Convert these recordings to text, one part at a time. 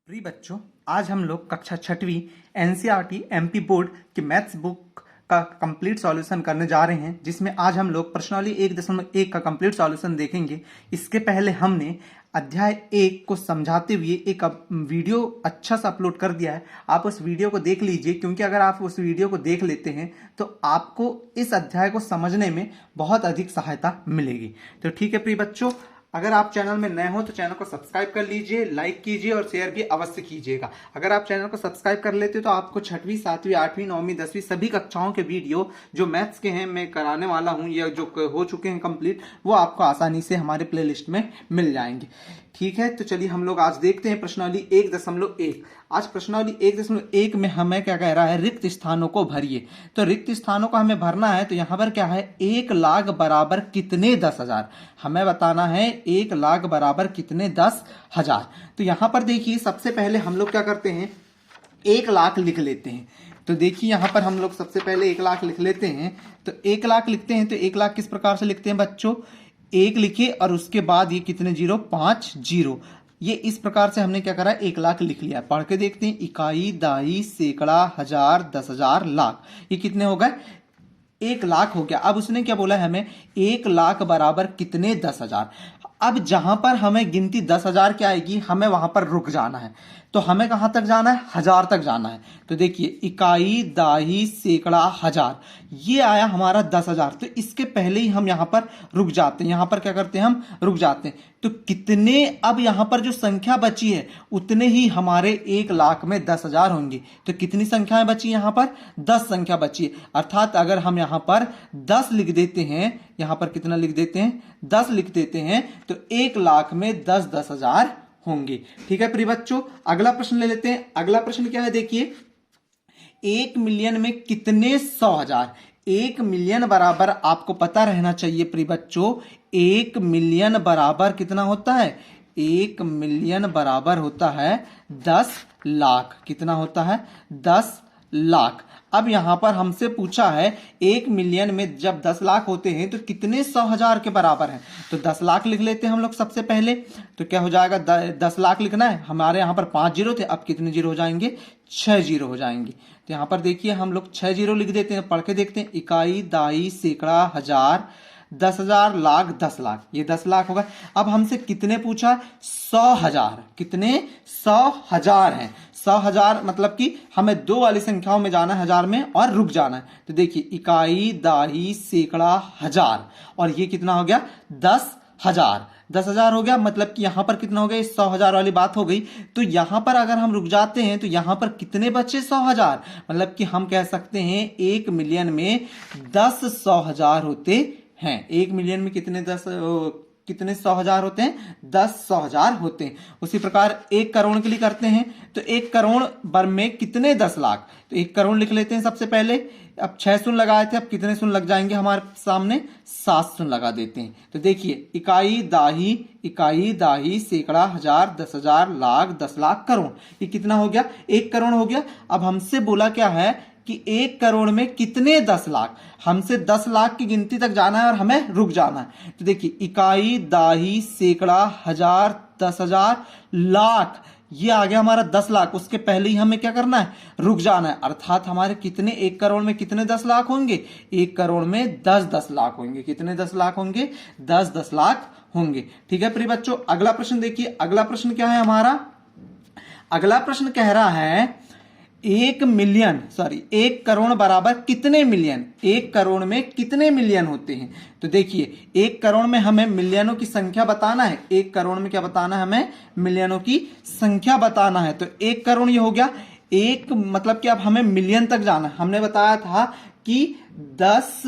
प्रिय बच्चों, आज हम लोग कक्षा छठवीं एनसीईआरटी एमपी बोर्ड की मैथ्स बुक का कंप्लीट सॉल्यूशन करने जा रहे हैं, जिसमें आज हम लोग प्रश्नावली 1.1 का कंप्लीट सॉल्यूशन देखेंगे। इसके पहले हमने अध्याय 1 को समझाते हुए एक वीडियो अच्छा सा अपलोड कर दिया है। आप उस वीडियो को देख लीजिए, क्योंकि अगर आप उस वीडियो को देख लेते हैं तो आपको इस अध्याय को समझने में बहुत अधिक सहायता मिलेगी। तो ठीक है प्रिय बच्चों, अगर आप चैनल में नए हो तो चैनल को सब्सक्राइब कर लीजिए, लाइक कीजिए और शेयर भी अवश्य कीजिएगा। अगर आप चैनल को सब्सक्राइब कर लेते तो आपको छठवीं, सातवीं, आठवीं, नौवीं, 10वीं सभी कक्षाओं के वीडियो जो मैथ्स के हैं मैं कराने वाला हूं या जो हो चुके हैं कंप्लीट, वो आपको आसानी से हमारे प्लेलिस्ट में मिल जाएंगे। ठीक है, तो चलिए हम लोग आज देखते हैं प्रश्नावली 1.1। आज प्रश्नावली 1.1 में हमें क्या कह रहा है, रिक्त स्थानों को भरिए। तो रिक्त स्थानों को हमें भरना है, तो यहां पर क्या है, 1 लाख बराबर कितने 10,000 हमें बताना है। 1 लाख बराबर कितने 10,000। तो यहां पर देखिए, सबसे पहले हम लोग क्या करते हैं, 1 लाख लिख लेते हैं। तो देखिए यहां पर हम लोग सबसे पहले 1 लाख लिख लेते हैं। तो 1 लाख लिखते हैं, तो 1 लाख किस प्रकार से लिखते हैं बच्चों, 1 लिखे और उसके बाद ये कितने जीरो, 5 जीरो। ये इस प्रकार से हमने क्या करा, 1 लाख लिख लिया। पढ़ के देखते हैं, इकाई, दाई, सैकड़ा, हजार, 10,000, लाख, ये कितने हो गए, 1 लाख हो गया। अब उसने क्या बोला है हमें, 1 लाख बराबर कितने 10,000। अब जहां पर हमें गिनती 10,000 की आएगी, हमें वहां पर रुक जाना है। तो हमें कहां तक जाना है, 1000 तक जाना है। तो देखिए, इकाई, दाही, सैकड़ा, हजार, ये आया हमारा 10,000। तो इसके पहले ही हम यहां पर रुक जाते हैं। यहां पर क्या करते हैं, हम रुक जाते हैं। तो कितने, अब यहां पर जो संख्या बची है उतने ही हमारे 1 लाख में 10,000 होंगे। तो कितनी संख्याएं बची यहां पर, 10 संख्या बची है। अर्थात अगर हम यहां पर 10 लिख देते हैं, यहां पर कितना लिख देते हैं, 10 लिख देते हैं, तो 1 लाख में 10,000 होंगे। ठीक है प्रिय बच्चों, अगला प्रश्न ले लेते हैं। अगला प्रश्न क्या है, देखिए, 1 मिलियन में कितने 100,000। 1 मिलियन बराबर आपको पता रहना चाहिए प्रिय बच्चों, 1 मिलियन बराबर कितना होता है, 1 मिलियन बराबर होता है 10 लाख। कितना होता है, 10 लाख। अब यहां पर हमसे पूछा है, 1 मिलियन में जब 10 लाख होते हैं तो कितने 100,000 के बराबर है। तो 10 लाख लिख लेते हैं हम लोग सबसे पहले। तो क्या हो जाएगा, 10 लाख लिखना है, हमारे यहां पर 5 जीरो थे, अब कितने जीरो हो जाएंगे, 6 जीरो हो जाएंगे। तो यहां पर देखिए हम लोग 6 जीरो लिख देते हैं। पढ़ के देखते हैं, इकाई, दाई, सैकड़ा, हजार, 10,000, लाख, 10 लाख, ये 10 लाख होगा। अब हमसे कितने पूछा, 100,000। कितने, 100,000 है। 100,000 मतलब कि हमें 2 वाली संख्याओं में जाना है, हजार में, और रुक जाना है। तो देखिए, इकाई, दाही, सैकड़ा, हजार, और ये कितना हो गया, 10,000। 10,000 हो गया, मतलब कि यहां पर कितना हो गया, 100,000 वाली बात हो गई। तो यहां पर अगर हम रुक जाते हैं तो यहां पर कितने बचे, 100,000। मतलब कि हम कह सकते हैं 1 मिलियन में 10 100,000 होते हैं। 1 मिलियन में कितने 100,000 होते हैं, 10 100,000 होते हैं। उसी प्रकार 1 करोड़ के लिए करते हैं, तो 1 करोड़ बर में कितने 10 लाख। तो 1 करोड़ लिख लेते हैं सबसे पहले। अब 6 शून्य लगाए थे, अब कितने शून्य लग जाएंगे हमारे सामने, 7 शून्य लगा देते हैं। तो देखिए, इकाई, दाही, सैकड़ा, हजार, 10,000, लाख, 10 लाख, करोड़, ये कितना हो गया, 1 करोड़ हो गया। अब हमसे बोला क्या है कि 1 करोड़ में कितने 10 लाख। हमसे 10 लाख की गिनती तक जाना है और हमें रुक जाना है। तो देखिए, इकाई, दाही, सैकड़ा, हजार, 10,000, लाख, ये आ गया हमारा 10 लाख। उसके पहले ही हमें क्या करना है, रुक जाना है। अर्थात हमारे कितने, 1 करोड़ में कितने 10 लाख होंगे, 1 करोड़ में 10 लाख होंगे। कितने 10 लाख होंगे, 10 लाख होंगे। ठीक है प्रिय बच्चों, अगला प्रश्न देखिए। अगला प्रश्न क्या है हमारा, अगला प्रश्न कह रहा है 1 करोड़ बराबर कितने मिलियन। 1 करोड़ में कितने मिलियन होते हैं। तो देखिए, 1 करोड़ में हमें मिलियनों की संख्या बताना है। 1 करोड़ में क्या बताना है, हमें मिलियनों की संख्या बताना है। तो 1 करोड़ ये हो गया, 1 मतलब कि अब हमें मिलियन तक जाना है। हमने बताया था कि 10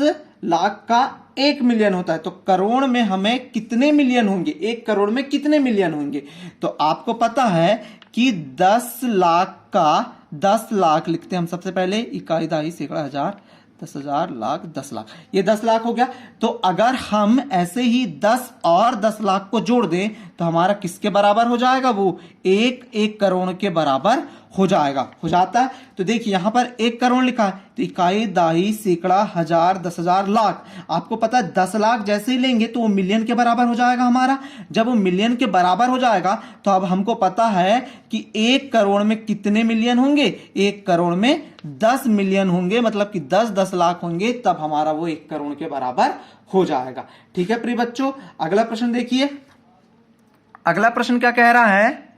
लाख का 1 मिलियन होता है, तो करोड़ में हमें कितने मिलियन होंगे, 1 करोड़ में कितने मिलियन होंगे। तो आपको पता है कि 10 लाख का 10 लाख लिखते हैं हम सबसे पहले, इकाई, दाही, सैकड़ा, हजार, 10,000, लाख, 10 लाख, ये 10 लाख हो गया। तो अगर हम ऐसे ही 10 और 10 लाख को जोड़ दें तो हमारा किसके बराबर हो जाएगा, वो 1 करोड़ के बराबर हो जाएगा, हो जाता है। तो देखिए यहां पर 1 करोड़ लिखा है, तो इकाई, दाही, सैकड़ा, हजार, 10,000, लाख। आपको पता है 10 लाख जैसे ही लेंगे तो वो मिलियन के बराबर हो जाएगा हमारा। जब वो मिलियन के बराबर हो जाएगा तो अब हमको पता है कि 1 करोड़ में कितने मिलियन होंगे, 1 करोड़ में 10 मिलियन होंगे, मतलब कि 10 लाख होंगे, तब हमारा वो 1 करोड़ के बराबर हो जाएगा। ठीक है प्रिय बच्चों, अगला प्रश्न देखिए। अगला प्रश्न क्या कह रहा है,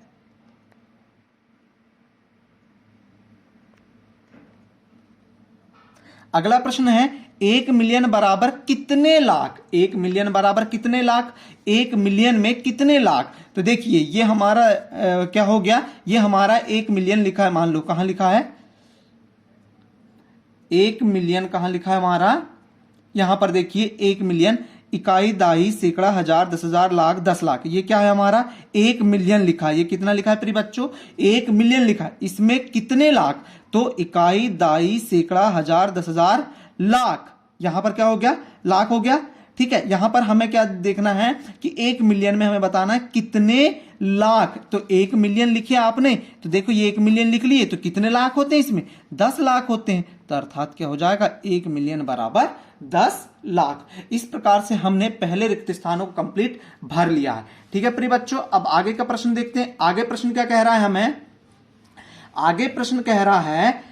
अगला प्रश्न है 1 मिलियन बराबर कितने लाख, 1 मिलियन बराबर कितने लाख, 1 मिलियन में कितने लाख। तो देखिए ये हमारा क्या हो गया, ये हमारा 1 मिलियन लिखा है, मान लो कहां लिखा है 1 मिलियन, कहां लिखा है हमारा, यहां पर देखिए 1 मिलियन, इकाई, दाही, सैकड़ा, हजार, 10,000, लाख, 10 लाख, ये क्या है हमारा 1 मिलियन लिखा है। ये कितना लिखा है प्रिय बच्चों, 1 मिलियन लिखा है। इसमें कितने लाख, तो इकाई, दाही, सैकड़ा, हजार, 10,000, लाख, यहां पर क्या हो गया, लाख हो गया। ठीक है, यहां पर हमें क्या देखना है कि 1 मिलियन में हमें बताना है कितने लाख। तो 1 मिलियन लिखे आपने, तो देखो ये 1 मिलियन लिख लिए, तो कितने लाख होते हैं इसमें, 10 लाख होते हैं। तो अर्थात क्या हो जाएगा, 1 मिलियन बराबर 10 लाख। इस प्रकार से हमने पहले रिक्त स्थानों को कंप्लीट भर लिया है। ठीक है प्रिय बच्चों, अब आगे का प्रश्न देखते हैं। आगे प्रश्न क्या कह रहा है हमें, आगे प्रश्न कह रहा है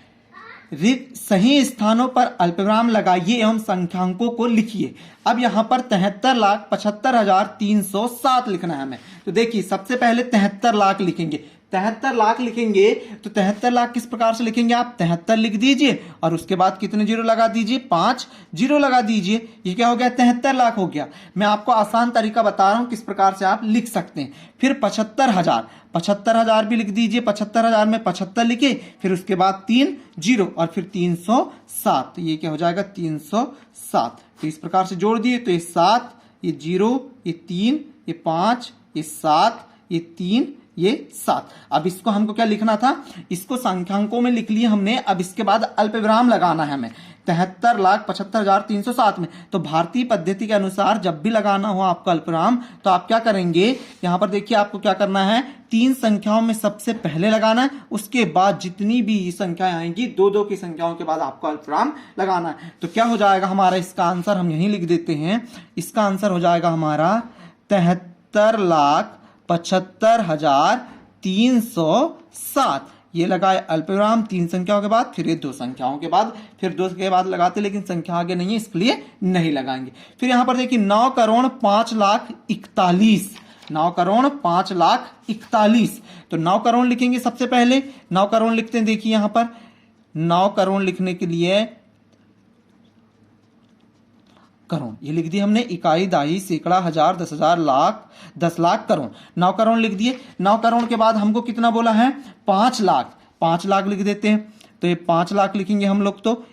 सही स्थानों पर अल्पविराम लगाइए एवं संख्यांकों को लिखिए। अब यहां पर 73,75,307 लिखना है हमें। तो देखिए सबसे पहले 73 लाख लिखेंगे, 73 लाख लिखेंगे, तो 73 लाख किस प्रकार से लिखेंगे आप, 73 लिख दीजिए और उसके बाद कितने जीरो लगा दीजिए, 5 जीरो लगा दीजिए। ये क्या हो गया, 73 लाख हो गया। मैं आपको आसान तरीका बता रहा हूं किस प्रकार से आप लिख सकते हैं। फिर 75,000, 75,000 भी लिख दीजिए, 75,000 में 75 लिखे, फिर उसके बाद 3 जीरो और फिर 307, तो ये क्या हो जाएगा 307। तो इस प्रकार से जोड़ दिए, तो ये 7, ये 0, ये 3, ये 5, ये 7, ये 3, ये 7। अब इसको हमको क्या लिखना था, इसको संख्यांकों में लिख लिए हमने। अब इसके बाद अल्पविराम लगाना है हमें 73,75,307 में। तो भारतीय पद्धति के अनुसार जब भी लगाना हो आपको अल्पविराम, तो आप क्या करेंगे, यहां पर देखिए आपको क्या करना है, 3 संख्याओं में सबसे पहले लगाना है, उसके बाद जितनी भी संख्याएं आएंगी 2-2 की संख्याओं के बाद आपको अल्पविराम लगाना है। तो क्या हो जाएगा हमारा, इसका आंसर हम यहीं लिख देते हैं। इसका आंसर हो जाएगा हमारा 73,75,307। ये लगाए अल्पविराम 3 संख्याओं के बाद, फिर ये 2 संख्याओं के बाद, फिर 2 के बाद लगाते, लेकिन संख्या आगे नहीं है इसलिए नहीं लगाएंगे। फिर यहां पर देखिए 9,05,41,, 9,05,41,। तो 9 करोड़ लिखेंगे सबसे पहले, 9 करोड़ लिखते हैं। देखिए यहां पर 9 करोड़ लिखने के लिए करोड़ ये लिख दिए हमने, इकाई, दाही, सैकड़ा, हजार, 10,000, लाख, 10 लाख, करोड़। 9 करोड़ लिख दिए। 9 करोड़ के बाद हमको कितना बोला है, 5 लाख, 5 लाख लिख देते हैं। तो ये 5 लाख लिखेंगे हम लोग, तो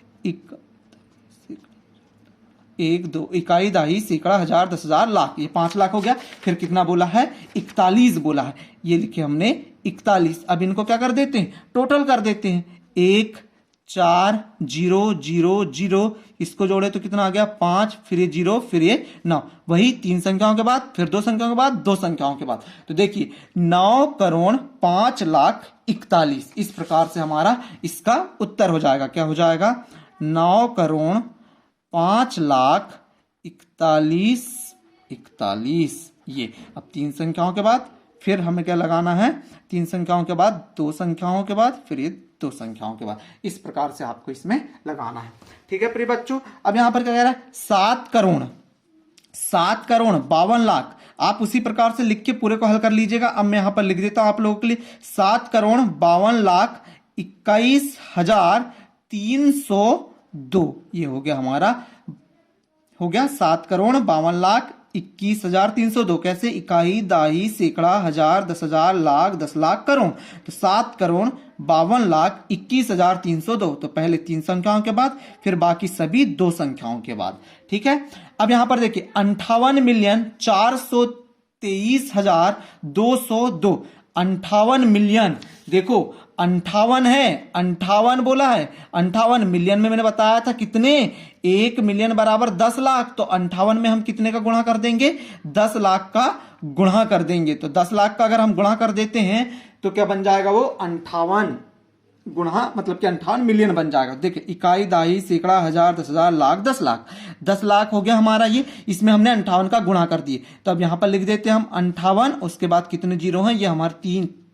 1 2 इकाई, दाही, सैकड़ा, हजार, 10,000, लाख, ये 5 लाख हो गया। फिर कितना बोला है, 41 बोला है, ये लिखे हमने 41। अब इनको क्या कर देते हैं, टोटल कर देते हैं। 1 4 0 0 0, इसको जोड़े तो कितना आ गया, 5, फिर ये 0, फिर ये 9, वही 3 संख्याओं के बाद, फिर 2 संख्याओं के बाद, 2 संख्याओं के बाद। तो देखिए 9,05,41,, इस प्रकार से हमारा इसका उत्तर हो जाएगा। क्या हो जाएगा, 9,05,41,41। ये अब 3 संख्याओं के बाद, फिर हमें क्या लगाना है, 3 संख्याओं के बाद, 2 संख्याओं के बाद, फिर ये 2 संख्याओं के बाद। इस प्रकार से आपको इसमें लगाना है। ठीक है प्रिय बच्चों, अब यहां पर क्या कह रहा है, 7 करोड़ 52 लाख। आप उसी प्रकार से लिख के पूरे को हल कर लीजिएगा। अब मैं यहां पर लिख देता हूं आप लोगों के लिए, 7,52,21,302। ये हो गया हमारा, हो गया 7,52,21,302। कैसे, इकाई, दाही, सैकड़ा, हजार, 10,000, लाख, 10 लाख, करोड़। तो 7,52,21,302। तो पहले 3 संख्याओं के बाद, फिर बाकी सभी 2 संख्याओं के बाद। ठीक है, अब यहां पर देखिए 58,423,202। 58 मिलियन, देखो 58 है, 58 बोला है, 58 मिलियन में मैंने बताया था कितने, 1 मिलियन बराबर 10 लाख। तो 58 में हम कितने का गुणा कर देंगे, 10 लाख का गुणा कर देंगे तो 10 लाख का अगर हम गुणा कर देते हैं तो क्या बन जाएगा वो 58 गुणा मतलब कि 58 मिलियन बन जाएगा। देखिए इकाई, दहाई, सैकड़ा, हजार, 10,000, लाख, 10 लाख। 10 लाख हो गया हमारा ये, इसमें हमने 58 का गुणा कर दिए। तो अब यहां पर लिख देते हैं हम 58, उसके बाद कितने जीरो हैं, ये हमारे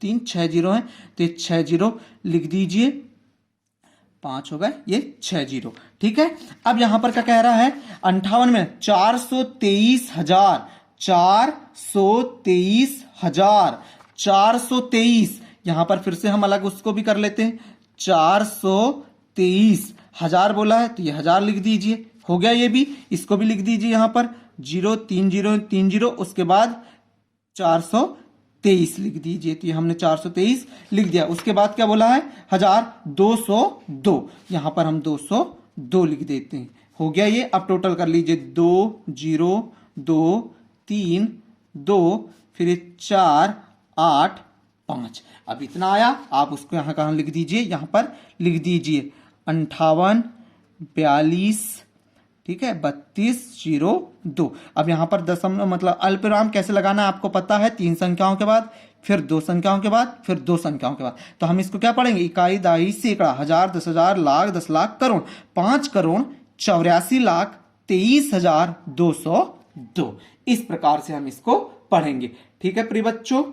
तीन 6 जीरो हैं, तो ये 6 जीरो लिख दीजिए, 5 हो गए, ये 6 जीरो। ठीक है, अब यहां पर क्या कह रहा है, 58 में 423,000, 423,000, यहां पर फिर से हम अलग उसको भी कर लेते हैं, 423,000 बोला है तो ये 1000 लिख दीजिए, हो गया ये भी, इसको भी लिख दीजिए यहां पर 0 3 0 3 0, उसके बाद 423 लिख दीजिए, तो ये हमने 423 लिख दिया। उसके बाद क्या बोला है, 1000, 202, यहां पर हम 202 लिख देते हैं, हो गया ये। अब टोटल कर लीजिए, 2 0 2 3 2, फिर 4 8 5, अब इतना आया। आप उसको यहां कहां लिख दीजिए, यहां पर लिख दीजिए 58 42, ठीक है, 3202। अब यहां पर दशमलव मतलब अल्पविराम कैसे लगाना है आपको पता है, 3 संख्याओं के बाद, फिर 2 संख्याओं के बाद, फिर 2 संख्याओं के बाद। तो हम इसको क्या पढ़ेंगे, इकाई, दहाई, सैकड़ा, हजार, 10,000, लाख, 10 लाख, करोड़, 5,84,23,202। इस प्रकार से हम इसको पढ़ेंगे। ठीक है प्रिय बच्चों,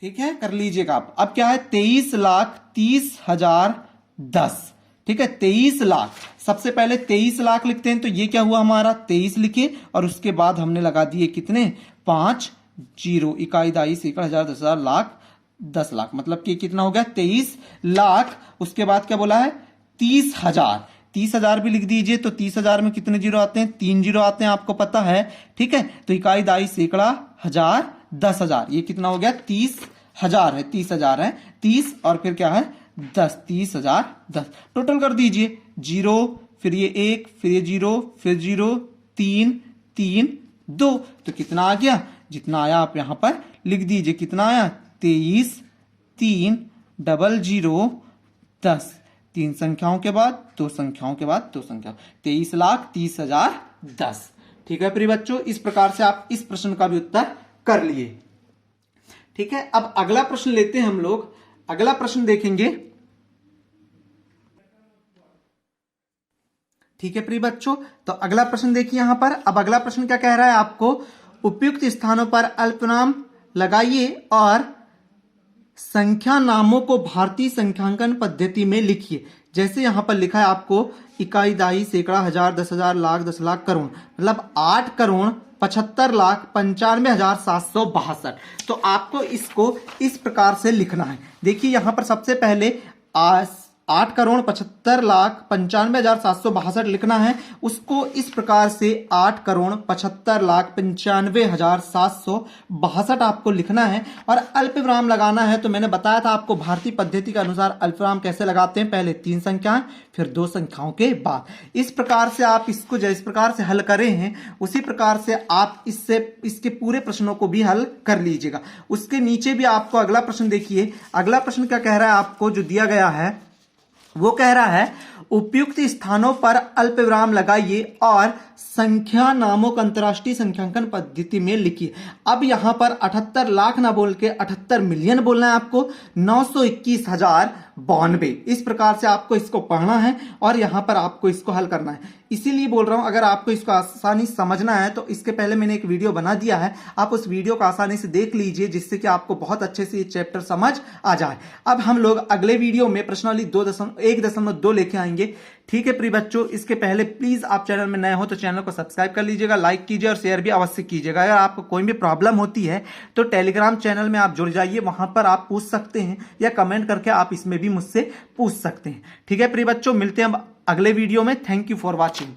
ठीक है, कर लीजिएगा आप। अब क्या है, 23,30,010, ठीक है, 23 लाख। सबसे पहले 23 लाख लिखते हैं, तो ये क्या हुआ हमारा, 23 लिखे और उसके बाद हमने लगा दिए कितने, 5 जीरो, इकाई, दहाई, सैकड़ा, हजार, 10,000, लाख, 10 लाख, मतलब कि कितना हो गया, 23 लाख। उसके बाद क्या बोला है, 30,000, 30,000 भी लिख दीजिए। तो 30,000 में कितने जीरो आते हैं, 3 जीरो आते हैं, आपको पता है। ठीक है, तो इकाई, दहाई, सैकड़ा, हजार, 10,000, ये कितना हो गया, 30,000 है, 30,000 है, 30 और फिर क्या है 10, 30,000 10, टोटल कर दीजिए, 0 फिर ये 1 फिर ये 0 फिर 0 3 3 2, तो कितना आ गया, जितना आया आप यहां पर लिख दीजिए, कितना आया, 23 3 00 10, 3 संख्याओं के बाद 2 संख्याओं के बाद 2 संख्या, 23,30,010। ठीक है प्रिय बच्चों, इस प्रकार से आप इस प्रश्न का भी उत्तर कर लिए। ठीक है, अब अगला प्रश्न लेते हैं हम लोग। अगला प्रश्न देखेंगे। ठीक है प्रिय बच्चों, तो अगला प्रश्न देखिए यहां पर। अब अगला प्रश्न क्या कह रहा है आपको, उपयुक्त स्थानों पर अल्पविराम लगाइए और संख्या नामों को भारतीय संख्यांकन पद्धति में लिखिए। जैसे यहां पर लिखा है आपको, इकाई, दहाई, सैकड़ा, हजार, 10,000, लाख, 10 लाख, करोड़, मतलब 8,75,95,762। तो आपको इसको इस प्रकार से लिखना है। देखिए यहां पर सबसे पहले 8,95,95,762 लिखना है। उसको इस प्रकार से 8,95,95,762 आपको लिखना है और अल्पविराम लगाना है। तो मैंने बताया था आपको भारतीय पद्धति के अनुसार अल्पविराम कैसे लगाते हैं, पहले 3 संख्याएं फिर 2 संख्याओं के बाद। इस प्रकार से आप इसको जिस प्रकार से हल करे हैं उसी प्रकार से आप इसके पूरे प्रश्नों को भी हल कर लीजिएगा। उसके नीचे भी आपको अगला प्रश्न देखिए। अगला प्रश्न क्या कह रहा है आपको, जो दिया गया है वो कह रहा है, उपयुक्त स्थानों पर अल्पविराम लगाइए और संख्या नामों का अंतरराष्ट्रीय संख्यांकन पद्धति में लिखिए। अब यहां पर 78 लाख ना बोल के 78 मिलियन बोलना है आपको, 921,092। इस प्रकार से आपको इसको पढ़ना है और यहां पर आपको इसको हल करना है। इसीलिए बोल रहा हूं, अगर आपको इसको आसानी समझना है तो इसके पहले मैंने एक वीडियो बना दिया है, आप उस वीडियो को आसानी से देख लीजिए, जिससे कि आपको बहुत अच्छे से ये चैप्टर समझ आ जाए। अब हम लोग अगले वीडियो में प्रश्नावली 1.2 लेके आएंगे। ठीक है प्रिय बच्चों, इसके पहले प्लीज आप चैनल में नए हो तो चैनल को सब्सक्राइब कर लीजिएगा, लाइक कीजिए और शेयर भी अवश्य कीजिएगा। अगर आपको कोई भी प्रॉब्लम होती है तो टेलीग्राम चैनल में आप जुड़ जाइए, वहां पर आप पूछ सकते हैं या कमेंट करके आप इसमें भी मुझसे पूछ सकते हैं। ठीक है प्रिय बच्चों, मिलते हैं अब अगले वीडियो में। Thank you for watching.